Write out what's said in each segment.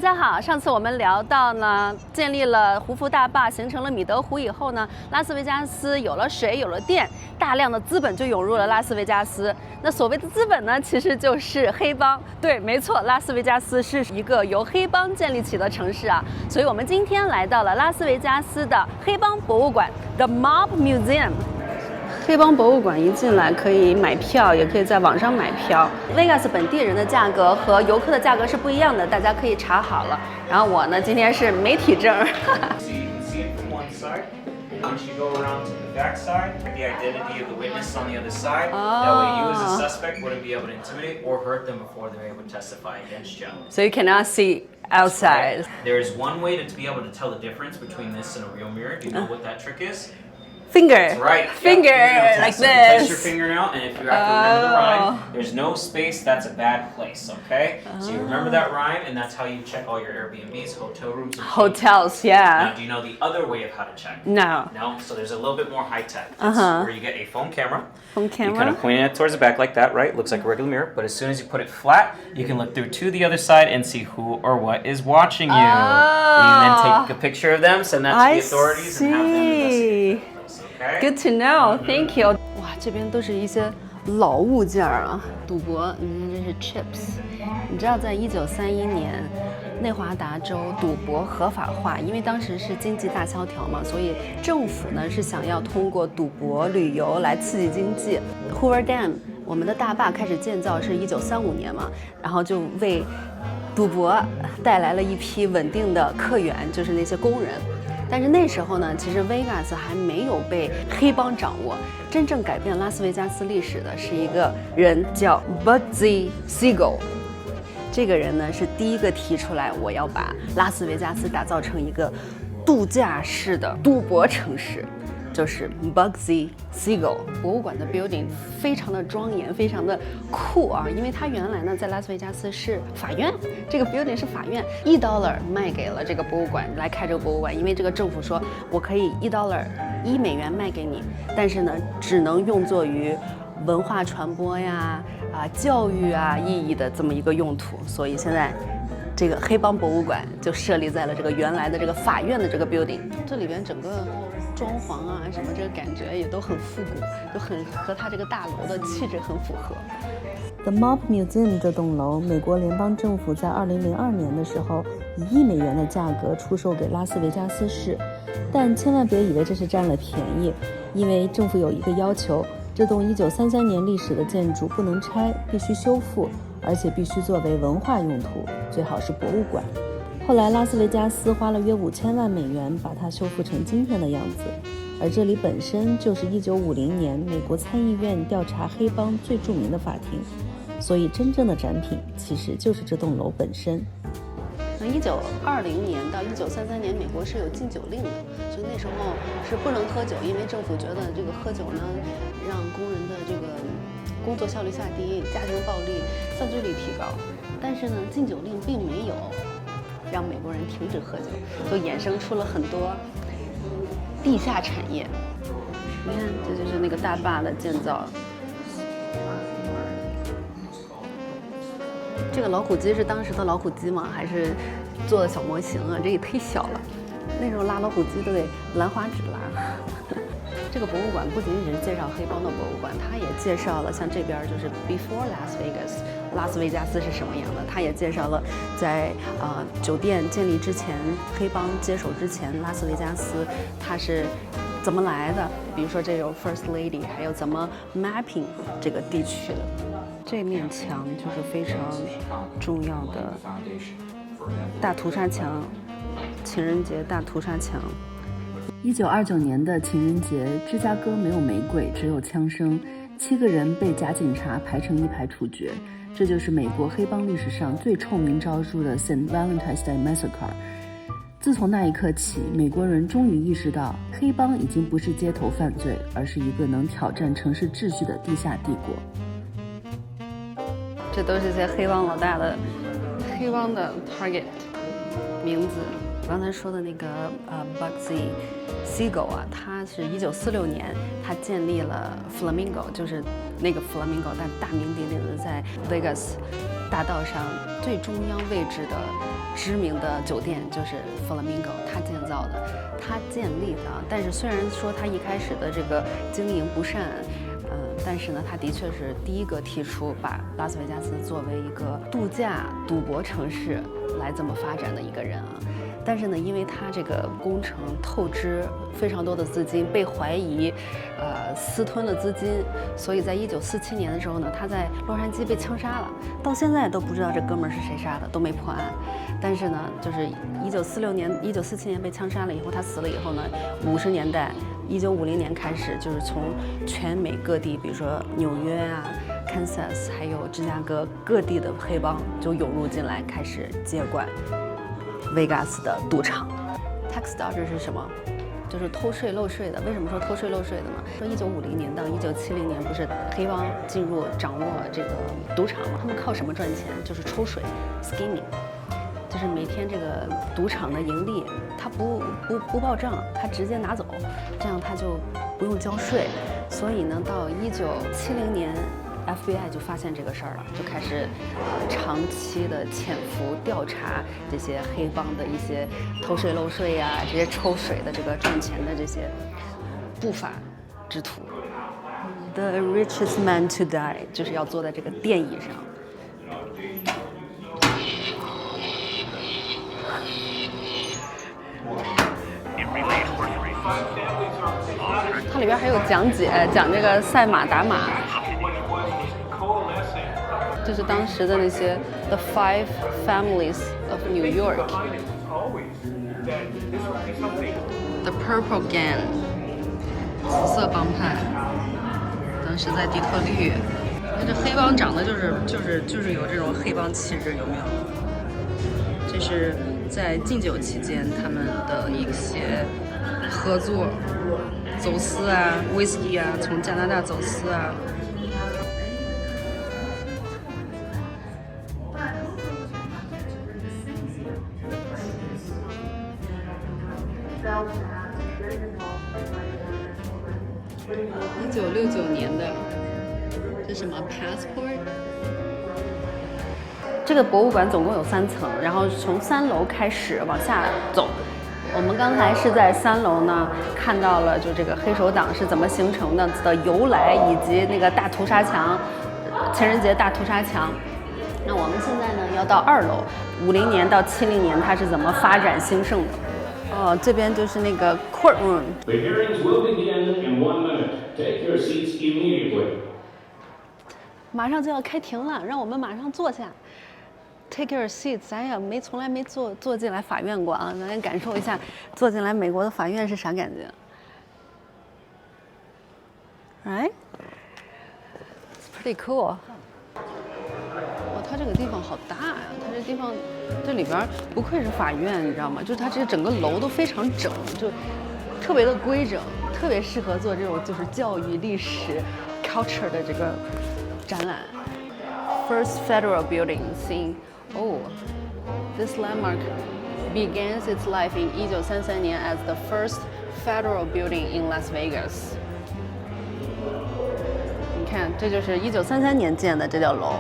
家好，上次我們聊到呢，建立了胡夫大壩，形成了米德湖以後呢，拉斯維加斯有了水，有了電，大量的資本就湧入了拉斯維加斯。那所謂的資本呢，其實就是黑幫。對，沒錯，拉斯維加斯是一個由黑幫建立起的城市啊。所以我們今天來到了拉斯維加斯的黑幫博物館 The Mob Museum。黑幫博物館一進來可以買票，也可以在網上買票。Vegas 本地人的價格和游客的價格是不一樣的，大家可以查好了。然后我呢，今天是媒体证。Once you go around to the back side, the identity of the witness on the other side. That way you as a suspect wouldn't be able to intimidate or hurt them before they're able to testify against you. So you cannot see outside. There is one way to be able to tell the difference between this and a real mirror. Do you know what that trick is? Finger. That's right. Finger, like so you place your this. finger now, and if you have to remember the rhyme, there's no space, that's a bad place, okay? So you remember that rhyme, and that's how you check all your Airbnbs, hotel rooms, and Hotels, yeah. Now, do you know the other way of how to check? No. No? So there's a little bit more high-tech. Where you get a phone camera. Phone camera? You kind of point it towards the back like that, right? Looks like a regular mirror, but as soon as you put it flat, you can look through to the other side and see who or what is watching you. You can then take a picture of them, send that to the authorities, and have them investigate that place, okay? Good to know. Thank you. 哇，这边都是一些老物件啊，赌博，你看这是 chips。你知道，在1931年，内华達州賭博合法化，因為當時是經濟大蕭條嘛，所以政府呢是想要通過賭博旅遊來刺激經濟。Hoover Dam， 我們的大壩開始建造是1935年嘛，然後就為賭博帶來了一批穩定的客源，就是那些工人。但是那時候呢，其實 Vegas 還沒有被黑幫掌握。真正改變拉斯維加斯歷史的是一個人叫 Bugsy Siegel。這個人呢是第一個提出來，我要把拉斯維加斯打造成一個度假式的賭博城市，就是 Bugsy Siegel。博物館的 building 非常的莊嚴，非常的酷啊，因為它原來呢在拉斯維加斯是法院，這個 building 是法院，$1賣給了這個博物館來開這個博物館，因為這個政府說我可以$1賣給你，但是呢只能用作於文化傳播呀、教育啊意義的這麼一個用途，所以現在這個黑幫博物館就設立在了這個原來的這個法院的這個 building。這裡邊整個裝潢啊什麼，這個感覺也都很復古，就很和它這個大樓的氣質很符合。The Mob Museum 這棟樓，美國聯邦政府在2002年的時候以$1的價格出售給拉斯維加斯市，但千萬別以為這是佔了便宜，因為政府有一個要求。這棟1933年歷史的建築不能拆，必須修復，而且必須作為文化用途，最好是博物館。後來拉斯維加斯花了約$5000萬把它修復成今天的樣子，而這裡本身就是1950年美國參議院調查黑幫最著名的法庭，所以真正的展品其實就是這棟樓本身。1920年到1933年，美國是有禁酒令的，所以那時候是不能喝酒，因為政府覺得這個喝酒呢，讓工人的這個工作效率下低，家庭暴力、犯罪率提高。但是呢，禁酒令並沒有讓美國人停止喝酒，就衍生出了很多地下產業。你看，這就是那個大壩的建造。這個老虎機是當時的老虎機嗎？還是做的小模型啊？這也忒小了，那時候拉老虎機都得蘭花指拉。這個博物館不僅僅是介紹黑幫的博物館，它也介紹了像這邊就是 Before Las Vegas， 拉斯維加斯是什麼樣的？它也介紹了在酒店建立之前，黑幫接手之前，拉斯維加斯它是怎麼來的？比如說這有 First Lady， 還有怎麼 mapping 這個地區的。這面牆就是非常重要的大屠殺牆，情人節大屠殺牆。1929年的情人節，芝加哥沒有玫瑰，只有槍聲，7個人被假警察排成一排處決。這就是美國黑幫歷史上最臭名昭著的 St. Valentine's Day Massacre。自從那一刻起，美國人終於意識到，黑幫已經不是街頭犯罪，而是一個能挑戰城市秩序的地下帝國。這都是些黑幫老大的黑幫的 target 名字。剛才說的那個Bugsy Siegel 啊，他是1946年他建立了 Flamingo， 就是那個 Flamingo， 但大名鼎鼎的在 Vegas 大道上最中央位置的知名的酒店就是 Flamingo， 他建造的，他建立的。但是虽然说他一开始的这个经营不善，但是呢，他的确是第一个提出把拉斯维加斯作为一个度假赌博城市来这么发展的一个人啊。但是呢，因为他这个工程透支非常多的资金，被怀疑，私吞了资金，所以在1947年的时候呢，他在洛杉矶被枪杀了，到现在都不知道这哥们儿是谁杀的，都没破案。但是呢，就是1947年被枪杀了以后，他死了以后呢，50年代，1950年開始，就是從全美各地，比如說紐約啊、Kansas，還有芝加哥各地的黑幫就湧入進來，開始接管維加斯的賭場。Tax dodger 是什麼？就是偷稅漏稅的。為什麼說偷稅漏稅的呢？說1950年到1970年，不是黑幫進入掌握這個賭場嗎？他們靠什麼賺錢？就是抽水 ，skimming。就是每天這個賭場的盈利，他不報賬，他直接拿走，這樣他就不用交稅。所以呢，到1970年 ，FBI 就發現這個事兒了，就開始長期的潛伏調查這些黑幫的一些偷稅漏稅呀、這些抽水的這個賺錢的這些不法之徒。The richest man to die 就是要坐在這個電椅上。它裡邊還有講解，講這個賽馬打馬，就是當時的那些 The Five Families of New York，The Purple Gang， 紫色幫派，當時在底特律，這黑幫長得就是有這種黑幫氣質，有沒有？這是在禁酒期間他們的一些合作。走私啊，威士忌啊，從加拿大走私啊。1969年的，這什麼 passport？ 這個博物館總共有3層，然後從3樓開始往下走。我們剛才是在3樓呢，看到了就這個黑手黨是怎麼形成的由來，以及那個大屠殺牆，情人節大屠殺牆。那我們現在呢要到2樓，50年到70年它是怎麼發展興盛的。哦，這邊就是那個 courtroom。The hearings will begin in 1 minute. Take your seats immediately. 馬上就要開庭了，讓我們馬上坐下。Take your seats， 咱也從來沒坐進來法院過啊，咱也感受一下坐進來美國的法院是啥感覺。Right? It's pretty cool. 哇，它這個地方好大呀！它這地方，這裡邊不愧是法院，你知道嗎？就是它這整個樓都非常整，就特別的規整，特別適合做這種就是教育、歷史、culture 的這個展覽。First Federal Building, see. Oh, this landmark begins its life in 1933年 as the first federal building in Las Vegas. 你看，這就是1933年建的這條樓，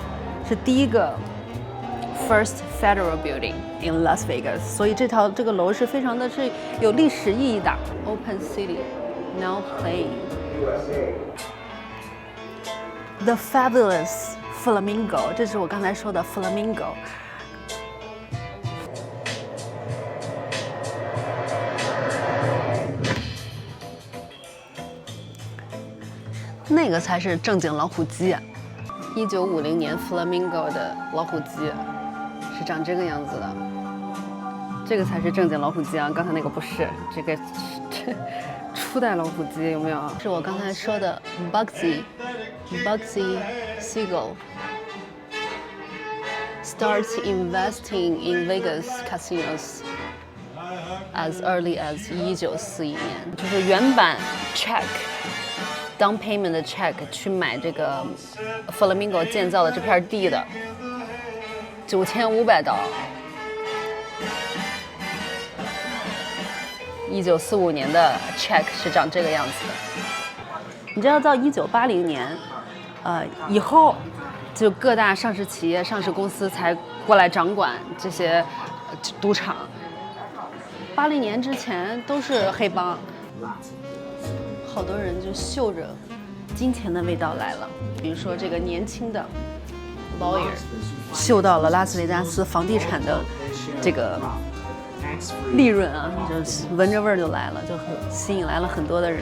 是第一個 first federal building in Las Vegas. 所以這個樓是非常的是有歷史意義的。Open City, now playing. The Fabulous Flamingo， 這是我剛才說的 Flamingo。那個才是正經老虎機。1950年 Flamingo 的老虎機是長這個樣子的，這個才是正經老虎機啊！剛才那個不是，這初代老虎機有沒有？是我剛才說的 Bugsy Siegel starts investing in Vegas casinos as early as 1941年，就是原版 check down payment 的 check 去買這個 Flamingo 建造的這片地的$9500。1945年的 check 是長這個樣子的。你知道到1980年，以後就各大上市企业、上市公司才过来掌管这些赌场。80年之前都是黑帮，好多人就嗅着金錢的味道來了。比如說這個年輕的 lawyer 嗅到了拉斯維加斯房地產的這個利潤啊，就聞着味兒就來了，就很吸引來了很多的人。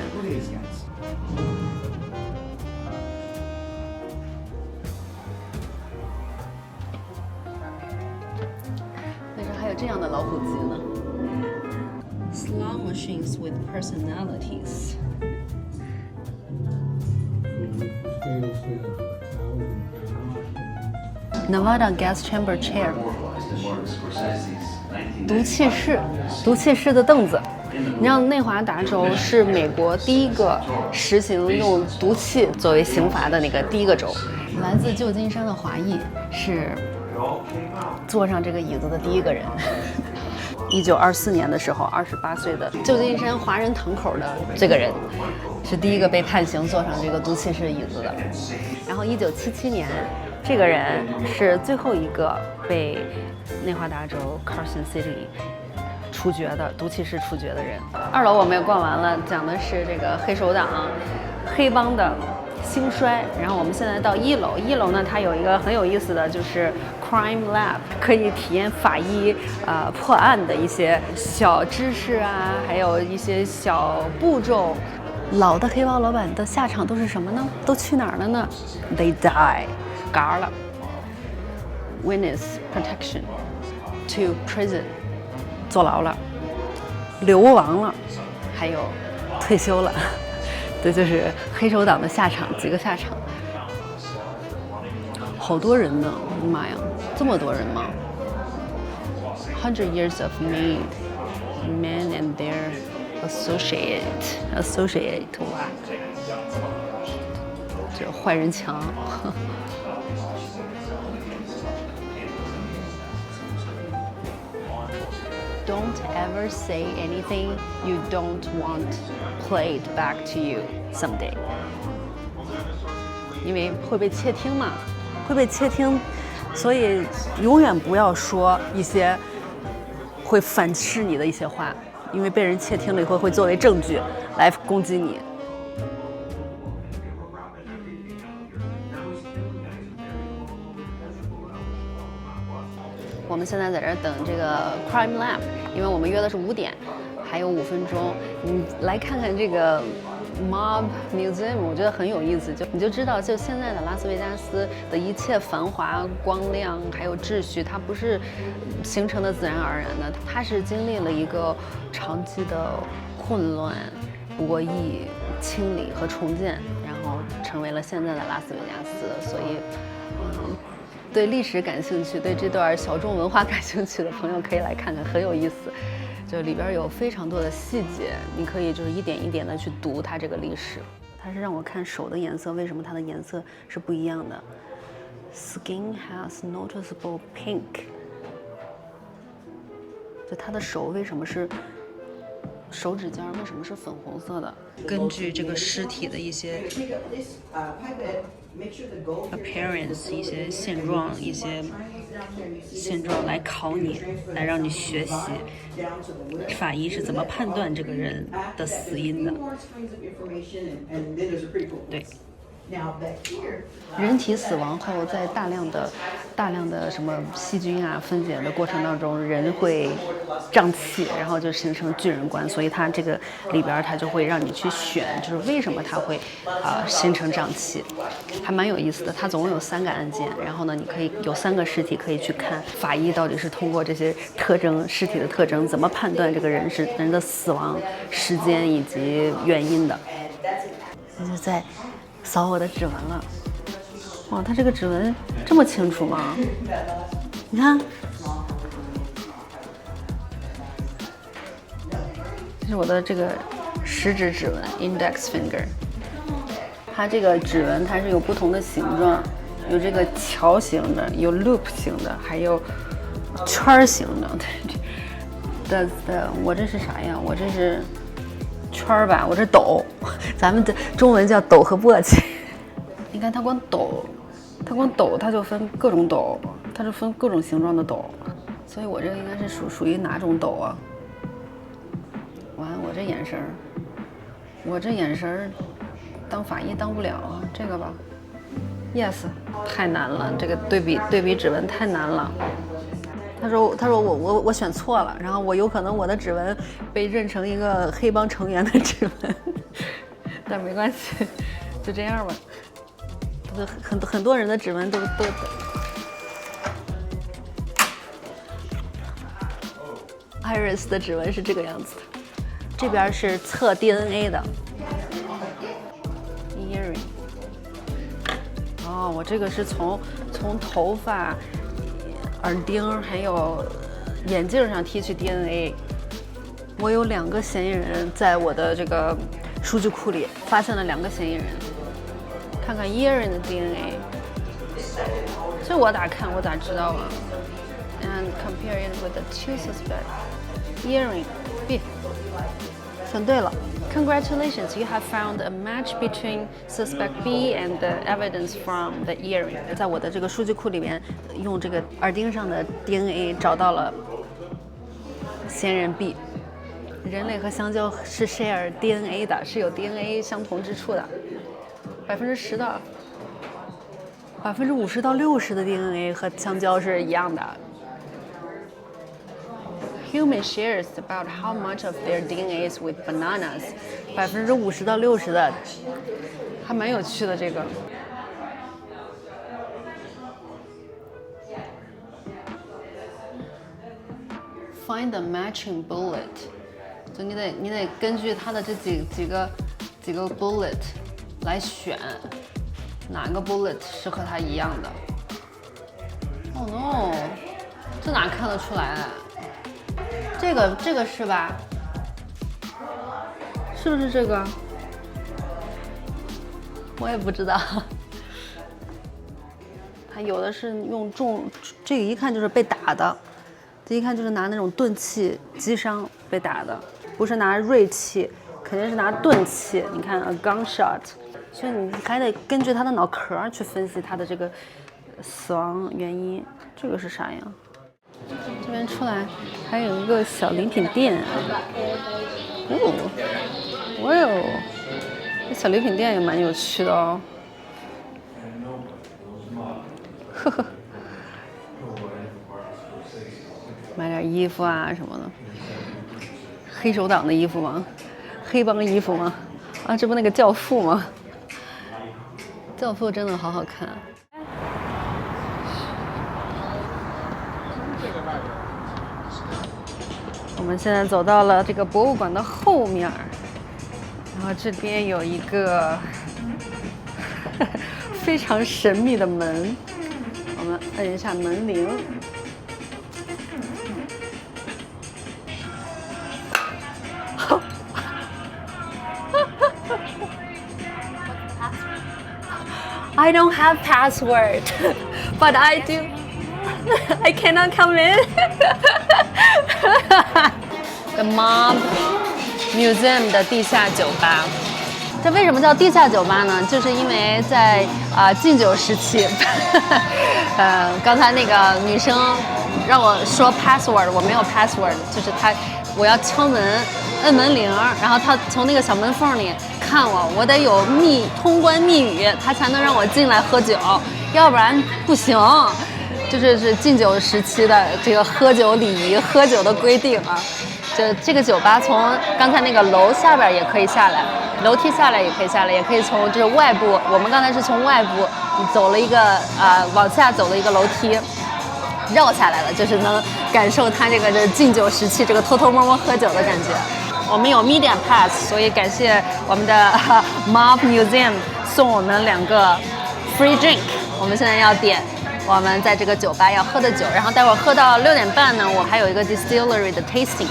为啥還有這樣的老虎機呢？ Slot machines with personalities. Nevada gas chamber chair. 毒气室的凳子。你知道内华達州是美國第一個實行用毒氣作為刑罰的那個第一個州。來自舊金山的華裔是坐上這個椅子的第一個人。1924年的時候，28歲的舊金山華人堂口的這個人是第一個被判刑坐上這個毒氣室椅子的。然後1977年，這個人是最後一個被內華達州 Carson City 處決的毒氣室處決的人。2樓我們也逛完了，講的是這個黑手黨、黑幫的興衰。然後我們現在到1樓，1樓呢，它有一個很有意思的就是 Crime Lab， 可以體驗法醫破案的一些小知識啊，還有一些小步驟。老的黑幫老板的下場都是什麼呢？都去哪兒了呢？ They die， 嘎了。Witness protection to prison， 坐牢了，流亡了，還有退休了。这就是黑手黨的下場，幾個下場。好多人呢，媽呀，這麼多人嗎？100 years of men and their associate， 哇，這壞人強。Don't ever say anything you don't want played back to you someday. 因為會被竊聽嘛，會被竊聽，所以永遠不要說一些會反噬你的一些話，因為被人竊聽了以後會作為證據來攻擊你。我們現在在這兒等這個 Crime Lab， 因為我們約的是5點，還有5分鐘。你來看看這個 Mob Museum， 我覺得很有意思。你就知道，就現在的拉斯維加斯的一切繁華、光亮還有秩序，它不是形成的自然而然的，它是經歷了一個長期的混亂、博弈、清理和重建，然後成為了現在的拉斯維加斯。所以，對歷史感興趣，對這段小眾文化感興趣的朋友可以來看看，很有意思。就裡邊有非常多的細節，你可以就是一點一點的去讀它這個歷史。它是讓我看手的顏色，為什麼它的顏色是不一樣的 ？Skin has noticeable pink。就他的手為什麼是手指尖為什麼是粉紅色的？根據這個屍體的一些appearance， 一些現狀來考你，來讓你學習法醫是怎麼判斷這個人的死因的。對。人體死亡後，在大量的什麼細菌啊分解的過程當中，人會脹氣，然後就形成巨人觀。所以它這個裡邊它就會讓你去選，就是為什麼它會形成脹氣，還蠻有意思的。它總共有3個案件，然後呢，你可以有3個屍體可以去看法醫到底是通過這些特徵，屍體的特徵怎麼判斷這個人的死亡時間以及原因的。就在掃我的指紋了，哇，他這個指紋這麼清楚嗎？你看，這是我的這個食指指紋 （index finger）。它這個指紋它是有不同的形狀，有這個條形的，有 loop 型的，還有圈形的。我這是啥呀？我這是圈吧，我这斗，咱們的中文叫斗和簸箕。你看它光斗它光斗它就分各种斗，它就分各种形状的斗，所以我这个应该是属于哪种斗啊？完，我这眼神儿，当法医当不了啊，这个吧 ，yes， 太难了，这个对比指纹太难了。他说我选錯了，然後我有可能我的指紋被認成一個黑幫成員的指紋，但沒關係，就這樣吧。很多人的指紋都。Iris 的指紋是這個樣子的，這邊是測 DNA 的 earring。哦，我這個是從頭髮。耳釘還有眼鏡上提取 DNA， 我有2個嫌疑人在我的這個數據庫裡發現了2個嫌疑人，看看 earring 的 DNA， 這我咋看我咋知道啊 ？And compare it with the 2 suspect earring B， 選對了。Congratulations, you have found a match between suspect B and the evidence from the earring. 在我的這個數據庫裡面，用這個耳釘上的 DNA 找到了嫌疑人 B。人類和香蕉是 share DNA 的，是有 DNA 相同之處的，10%的，50%到60%的 DNA 和香蕉是一樣的。Human shares about how much of their DNA is with bananas. 50%到60%的，還蠻有趣的這個。Find the matching bullet， 就你得根據它的這幾個 bullet 來選哪個 bullet 是和它一樣的。Oh no， 這哪看得出來啊？這個是吧？是不是這個？我也不知道。還有的是用這個一看就是被打的，這一看就是拿那種鈍器擊傷被打的，不是拿銳器，肯定是拿鈍器。你看 a gunshot， 所以你還得根據他的腦殼去分析他的這個死亡原因。這個是啥呀？這邊出來還有一個小禮品店，哇喲，這小禮品店也蠻有趣的哦。呵呵，買點衣服啊什麼的，黑手黨的衣服嗎？黑幫衣服嗎？啊，這不那個教父嗎？教父真的好好看。我們現在走到了這個博物館的後面，然後這邊有一個非常神秘的門，我們摁一下門鈴。I don't have password, but I do. I cannot come in. The Mob Museum 的地下酒吧，这為什麼叫地下酒吧呢？就是因為在禁酒時期，剛才那個女生讓我說 password， 我沒有 password， 就是我要敲門，摁門鈴，然後她從那個小門縫裡看我得有通關密語，她才能讓我進來喝酒，要不然不行。就是禁酒時期的這個喝酒禮儀、喝酒的規定啊。就這個酒吧從剛才那個樓下邊也可以下來，樓梯下來也可以下來，也可以從就是外部，我們剛才是從外部走了一個往下走了一個樓梯繞下來了，就是能感受它這個就是禁酒時期這個偷偷摸摸喝酒的感覺。我們有 Media Pass， 所以感謝我們的Mob Museum 送我們2個 free drink。我們現在要點我們在這個酒吧要喝的酒，然後待會兒喝到6點半呢，我還有一個 distillery 的 tasting。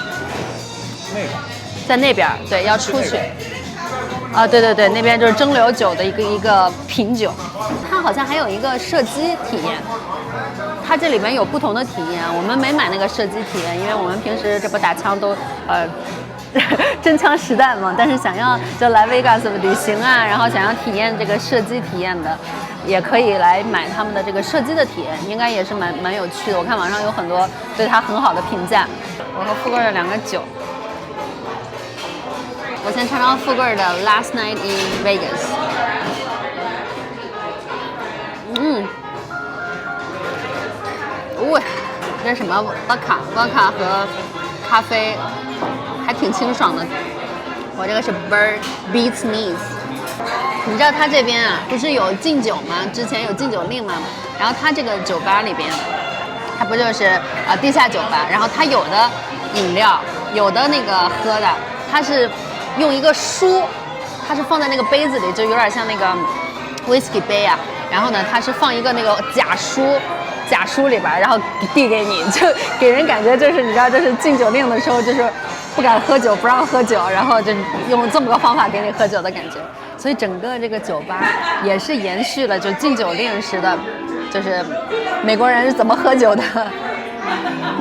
在那邊，對，要出去。啊，對，那邊就是蒸餾酒的一個品酒。它好像還有一個射擊體驗，它這裡面有不同的體驗。我們沒買那個射擊體驗，因為我們平時這不打槍都真槍實彈嘛，但是想要就來 Vegas 旅行啊，然後想要體驗這個射擊體驗的，也可以來買他們的這個射擊的體驗，應該也是蠻有趣的。我看網上有很多對它很好的評價。我和富貴的兩個酒，我先嘗嘗富貴的 Last Night in Vegas。這是什麼？vodka 和咖啡，還挺清爽的。我這個是 Bird Beats Knees。你知道他這邊啊，不是有禁酒嗎？之前有禁酒令嘛。然后他這個酒吧裡邊，它不就是地下酒吧？然後它有的飲料，有的那個喝的，它是用一個書，它是放在那個杯子裡，就有點像那個 whisky 杯啊。然後呢，它是放一個那個假書裡邊，然後遞給你，就給人感覺就是你知道，就是禁酒令的時候，就是不敢喝酒，不让喝酒，然後就用這麼個方法給你喝酒的感觉。所以整個這個酒吧也是延續了就禁酒令時的，就是美國人是怎麼喝酒的。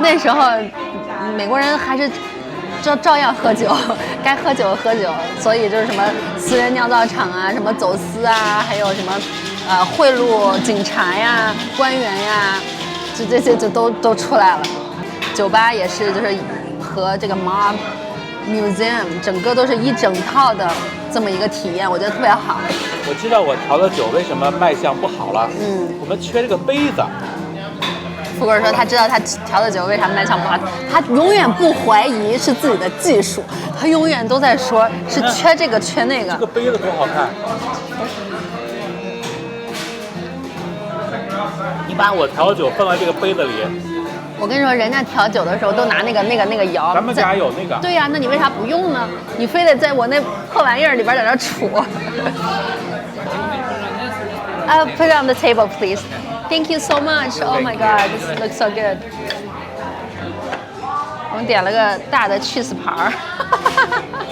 那時候美國人還是照樣喝酒，該喝酒喝酒，所以就是什麼私人釀造廠啊，什麼走私啊，還有什麼賄賂警察呀、官員呀，就這些就都出來了。酒吧也是就是和这個 Mob Museum 整個都是一整套的這麼一個體驗，我覺得特別好。我知道我調的酒為什麼賣相不好了，我們缺這個杯子。富貴說他知道他調的酒為啥賣相不好，他永遠不懷疑是自己的技術，他永遠都在說是缺這個缺那個。這個杯子多好看！你把我調的酒放在這個杯子裡。我跟你說，人家調酒的時候都拿那個摇。咱們家有那個。对呀，那你為啥不用呢？你非得在我那破玩意兒裡邊在那杵。Put it on the table, please. Thank you so much. Oh my God, this looks so good. 我們點了個大的 cheese 盤兒。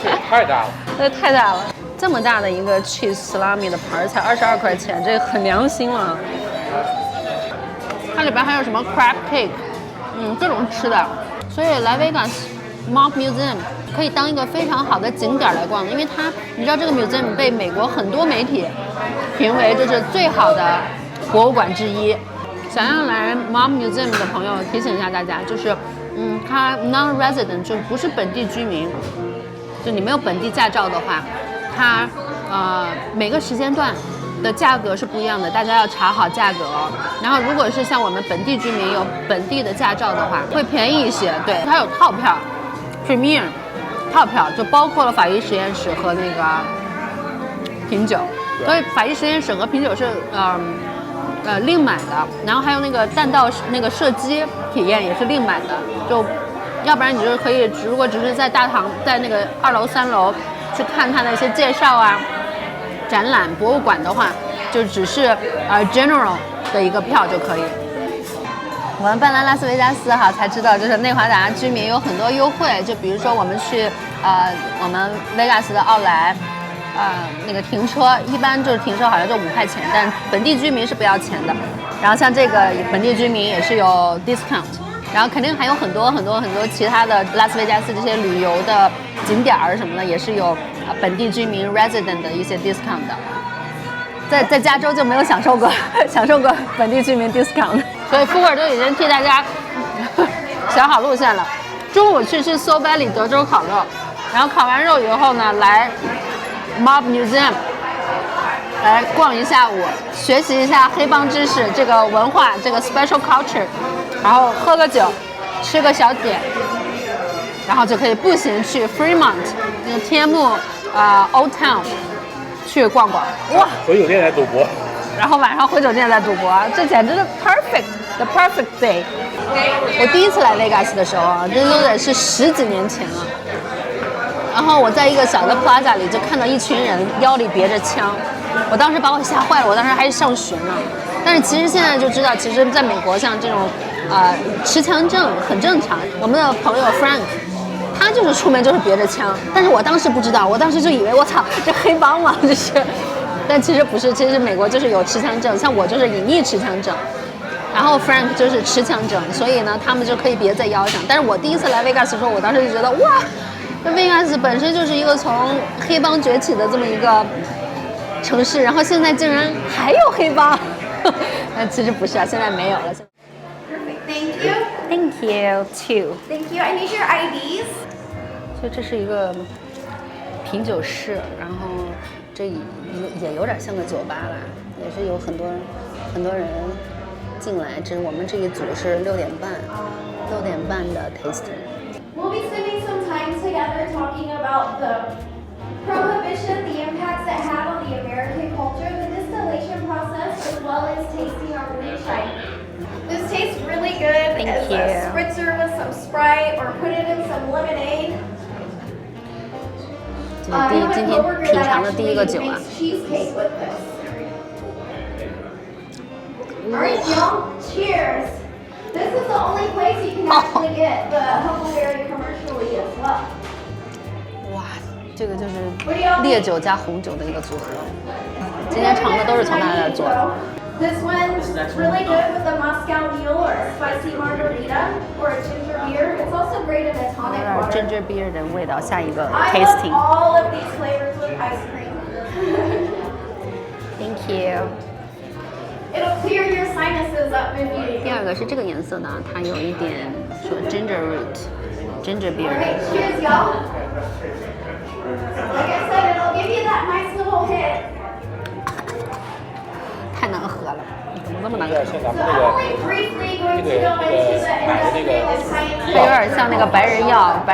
這也太大了。这太大了，這麼大的一個 cheese salami 的盤兒才22塊錢，這個很良心了。它裡邊還有什麼 crab cake， 各種吃的。所以來 Vegas Mob Museum 可以當一個非常好的景點來逛，因為它，你知道這個 museum 被美國很多媒體評為就是最好的博物館之一。想要來 Mob Museum 的朋友提醒一下大家，就是它 non-resident 就不是本地居民，就你沒有本地駕照的話，它每個時間段的價格是不一樣的，大家要查好價格哦。然後如果是像我們本地居民有本地的駕照的話，會便宜一些。對，它有套票 ，Premier 套票就包括了法醫實驗室和那個品酒，所以法醫實驗室和品酒是另買的。然後還有那個彈道那個射擊體驗也是另買的，就要不然你就可以，如果只是在大堂在那個2樓3樓去看它的一些介紹啊。展覽博物館的話，就只是general 的一個票就可以。我們搬來拉斯維加斯哈，才知道就是內華達居民有很多優惠，就比如說我們去我們 Vegas 的奧萊，那個停車一般就是停車好像就5塊錢，但本地居民是不要錢的。然後像這個本地居民也是有 discount， 然後肯定還有很多其他的拉斯維加斯這些旅遊的景點什麼的也是有本地居民 resident 的一些 discount 的。在加州就沒有享受過本地居民 discount， 所以富貴都已經替大家想好路線了。中午去吃 Soul Valley 德州烤肉，然後烤完肉以後呢，來 Mob Museum 來逛一下午，學習一下黑幫知識，這個文化，這個 special culture， 然後喝個酒，吃個小點，然後就可以步行去 Fremont 那個天幕Old Town 去逛逛。哇！回酒店來賭博，然後晚上回酒店再賭博，這簡直是 the perfect day。我第一次來 Vegas 的時候啊，這都得是10幾年前了。然後我在一個小的 plaza 裡就看到一群人腰裡別着槍，我當時把我嚇壞了，我當時還是上學呢。但是其實現在就知道，其實在美國像這種持槍證很正常。我們的朋友 Frank， 他就是出門就是別着槍，但是我當時不知道，我當時就以為我操，這黑幫嘛，這是。但其實不是，其實美國就是有持槍證，像我就是隱匿持槍證，然後 Frank 就是持槍證，所以呢他們就可以別在腰上。但是我第一次來 Vegas 的時候，我當時就覺得哇，那威加斯本身就是一个从黑帮崛起的这么一个城市，然后现在竟然还有黑帮。其实不是啊，现在没有了。Perfect. Thank you. Thank you too. Thank you. I need your IDs. 所以这是一个品酒室，然后这也有点像个酒吧吧，也是有很多人进来。这我们这一组是6点半的 tasting。 We'll be spending some time together talking about the prohibition, the impacts it had on the American culture, the distillation process, as well as tasting our moonshine. This tastes really good as a spritzer with some Sprite or put it in some lemonade. 今天品尝的第一个酒啊。 Cheesecake with this. All right, y'all. Cheers. This is the only place you can actually get the Huckleberry commercially as well. 哇，这个就是烈酒加红酒的一个组合。今天尝的都是从他那儿做的。 This one's really good with a Moscow Mule or a spicy margarita or a ginger beer. It's also great in a tonic 有点 water. ginger beer 的味道。下一个 I love tasting。 all of these flavors with ice cream. Thank you。 It'll clear your sinuses up if you. 第二个是这个颜色的，它有一点说 ginger root，ginger beer。 Alright, cheers, y'all. Like I said, it'll give you that nice little hit. 太难喝了，怎么这么难喝？像咱 So 们 I'm only briefly going to go into the industry of 它有点像那个白人药的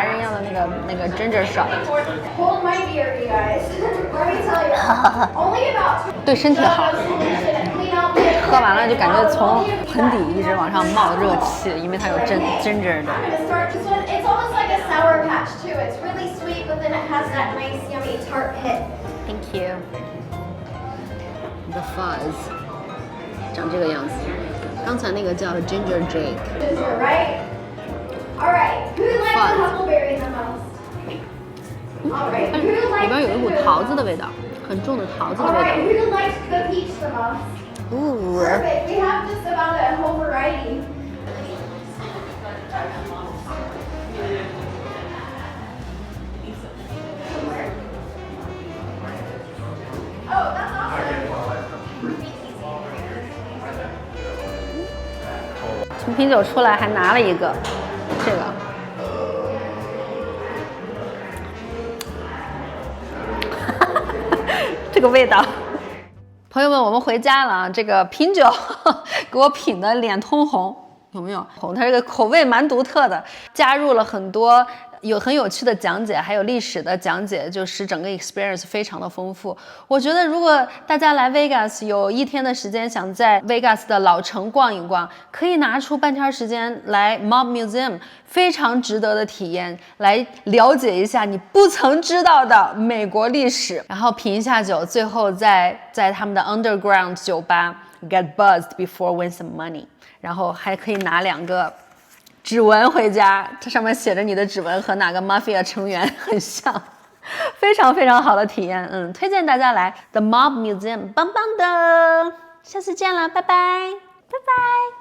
那个 ginger shot， Hold my beer, you guys. Let me tell you, only about 对身体好。 clean out the. 喝完了就感觉从盆底一直往上冒热气，因为它有ginger 的。 I'm gonna start this one. It's almost like a Sour Patch too. It's really sweet, but then it has that nice, yummy tart hit. Thank you. The fuzz 长这个样子，刚才那个叫 ginger Jake。 Ginger, right? All right. Who likes Fun. the huckleberry the most? All right. 但 Who 是里 likes 边有一股 the 桃子的味道，很重的桃子的 All 味 right. 道。 Who likes the peach the most? Ooh. Perfect. We have just about a whole variety. Oh, that's awesome. 从啤酒出来还拿了一个，这个。这个味道。朋友们，我们回家了啊！这个品酒给我品的脸通红，有没有？它这个口味蛮独特的，加入了很多很有趣的讲解，还有历史的讲解，就使整个 experience 非常的丰富。我觉得如果大家来 Vegas 有1天的时间，想在 Vegas 的老城逛一逛，可以拿出半天时间来 Mob Museum， 非常值得的体验，来了解一下你不曾知道的美國歷史，然後品一下酒，最後在他們的 underground 酒吧 get buzzed before win some money， 然後還可以拿2個指紋回家，這上面寫着你的指紋和哪個 mafia 成員很像，非常非常好的體驗。推薦大家來 The Mob Museum， 棒棒的，下次見了，拜拜，拜拜。